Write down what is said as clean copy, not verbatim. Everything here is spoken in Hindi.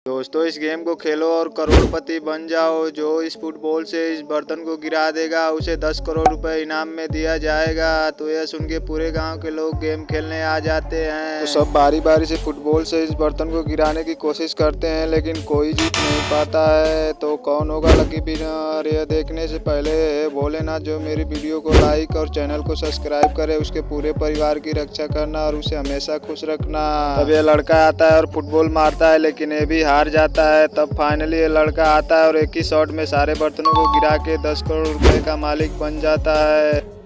दोस्तों, इस गेम को खेलो और करोड़पति बन जाओ। जो इस फुटबॉल से इस बर्तन को गिरा देगा उसे 10 करोड़ रुपए इनाम में दिया जाएगा। तो यह सुन के पूरे गांव के लोग गेम खेलने आ जाते हैं। तो सब बारी बारी से फुटबॉल से इस बर्तन को गिराने की कोशिश करते हैं, लेकिन कोई जीत नहीं पाता है। तो कौन होगा लकी विनर, यह देखने से पहले भोलेनाथ जो मेरी वीडियो को लाइक और चैनल को सब्सक्राइब करे, उसके पूरे परिवार की रक्षा करना और उसे हमेशा खुश रखना। तब यह लड़का आता है और फुटबॉल मारता है, लेकिन ये भी हार जाता है। तब फाइनली ये लड़का आता है और एक ही शॉट में सारे बर्तनों को गिरा के 10 करोड़ रुपए का मालिक बन जाता है।